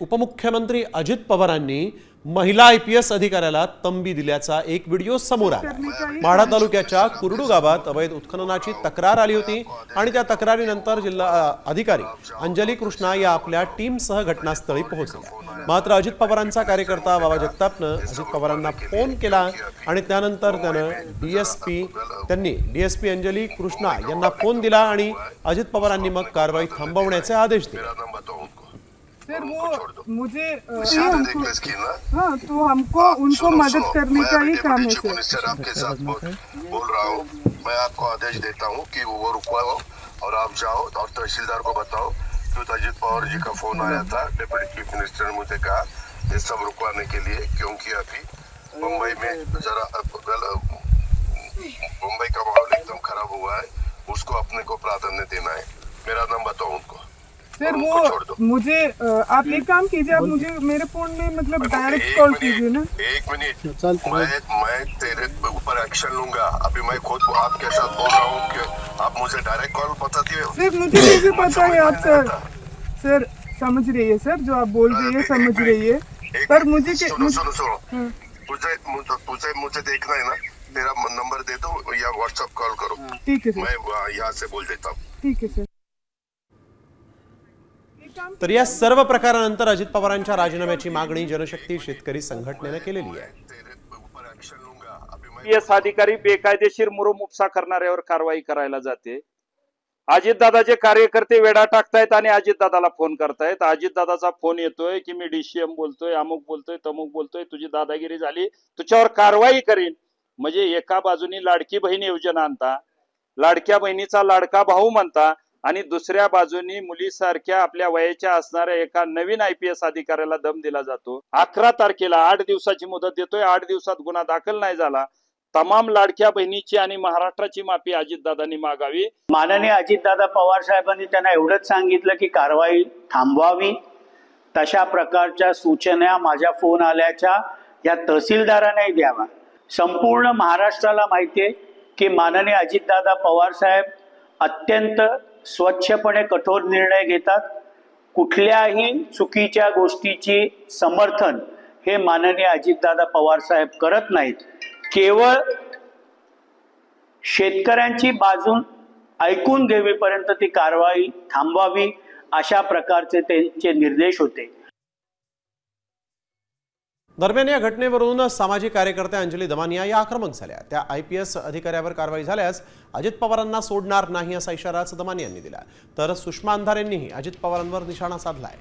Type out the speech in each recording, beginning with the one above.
उपमुख्यमंत्री अजित पवारांनी महिला आयपीएस अधिकाऱ्याला तंबी दिल्याचा एक व्हिडिओ समोर आला। माढा तालुक्याच्या कुरडू गावात अवैध उत्खननाची तक्रार आली होती आणि त्या तक्रारीनंतर जिल्हा अधिकारी अंजली कृष्णा या आपल्या टीमसह घटनास्थळी पोहोचल्या। मात्र अजित पवारांचा कार्यकर्ता बाबा जगतापने अजित पवारांना फोन केला आणि त्यानंतर त्यांनी डीएसपी अंजली कृष्णा यांना फोन दिला आणि अजित पवारांनी मग कारवाई थांबवण्याचे आदेश दिले। सर वो मुझे हाँ तो हमको उनको मदद करने का ही काम है सर। आपके साथ बोल रहा हूँ, मैं आपको आदेश देता हूँ कि वो रुकवाओ और आप जाओ और तहसीलदार को बताओ कि अजित पवार जी का फोन आया था। डिप्टी चीफ मिनिस्टर ने मुझे कहा ये सब रुकवाने के लिए, क्योंकि अभी मुंबई में जरा मुंबई का माहौल एकदम खराब हुआ है, उसको अपने को प्राधान्य देना है। मेरा नाम बताओ उनको। सर वो मुझे आप एक काम कीजिए, आप मुझे मेरे फोन में मतलब डायरेक्ट कॉल कीजिए ना। एक मिनट, मैं तेरे ऊपर एक्शन लूंगा। अभी मैं खुद आपके साथ बोल रहा हूँ कि आप मुझे डायरेक्ट कॉल बताती हो। सर मुझे कैसे पता है आप सर समझ रही है सर, जो आप बोल रही है समझ रही है, पर मुझे सुनो मुझे देखना है ना, तेरा नंबर दे दो या व्हाट्सएप कॉल करो। ठीक है सर, मैं यहाँ से बोल देता हूँ। ठीक है सर। तर या सर्व प्रकारानंतर अजित पवारांच्या राजीनाम्याची मागणी जनशक्ती शेतकरी संघटनेने केलेली आहे। आयपीएस अधिकारी बेकायदेशीर मुरुम उपसा करणाऱ्यावर कारवाई करायला जाते। अजितदादाचे कार्यकर्ते वेडा टाकतायत आणि अजितदादाला फोन करतायत। अजितदादाचा फोन येतोय की मी डीसीएम बोलतोय, अमुक बोलतोय, तमुक बोलतोय, तुझी दादागिरी झाली, तुझ्यावर कारवाई करीन। म्हणजे एका बाजूनी लाडकी बहीण योजना आणता, लाडक्या बहिणीचा लाडका भाऊ म्हणता, आणि दुसऱ्या बाजूनी मुलीसारख्या आपल्या वयाच्या असणाऱ्या एका नवीन आयपीएस अधिकाऱ्याला दम दिला जातो। 11 तारखेला 8 दिवसाची मुदत देतोय, 8 दिवसात गुन्हा दाखल नाही झाला, तमाम लाडक्या बहिणीची आणि महाराष्ट्राची माफी अजितदादांनी मागावी। माननीय अजितदादा पवार साहेबांनी त्यांना एवढंच सांगितलं की कारवाई थांबवावी। तशा प्रकारच्या सूचना माझ्या फोन आल्याच्या या तहसीलदारांनाही द्यावा। संपूर्ण महाराष्ट्राला माहिती आहे की माननीय अजितदादा पवार साहेब अत्यंत स्वच्छपणे कठोर निर्णय घेतात। कुठल्याही चुकीच्या गोष्टीची समर्थन हे माननीय अजितदादा पवार साहेब करत नाहीत। केवळ शेतकऱ्यांची बाजू ऐकून घेईपर्यंत ती कारवाई थांबवावी अशा प्रकारचे त्यांचे निर्देश होते। दरम्यान या घटनेवरून सामाजिक कार्यकर्त्या अंजली दमानिया या आक्रमक झाल्या। त्या आयपीएस अधिकाऱ्यावर कारवाई झाल्यास अजित पवारांना सोडणार नाही असा इशाराच दमानियांनी दिला। तर सुषमा अंधारेंनीही अजित पवारांवर निशाणा साधलाय।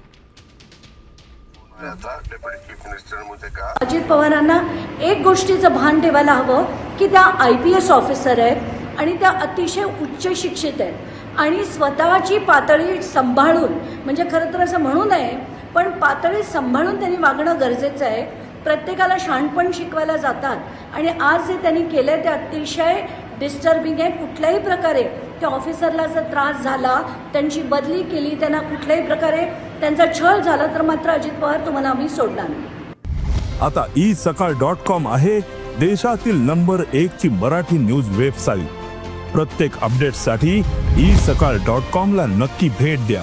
अजित पवारांना एक गोष्टीचं भान ठेवायला हवं की त्या आयपीएस ऑफिसर आहेत आणि त्या अतिशय उच्च शिक्षित आहेत आणि स्वतःची पातळी सांभाळून, म्हणजे खरं तर असं म्हणू नये पण पातळी सांभाळून त्यांनी वागणं गरजेचं आहे। प्रत्येकाला शहाणपण शिकवायला जातात आणि आज जे त्यांनी केलंय ते अतिशय डिस्टर्बिंग आहे। कुठल्याही प्रकारे त्या ऑफिसरला जर त्रास झाला, त्यांची बदली केली, त्यांना कुठल्याही प्रकारे त्यांचा छळ झाला तर मात्र अजित पवार तुम्हाला आम्ही सोडणार नाही। आता isakal.com आहे देशातील नंबर 1 ची मराठी न्यूज वेबसाईट। प्रत्येक अपडेटसाठी isakal.com ला नक्की भेट द्या।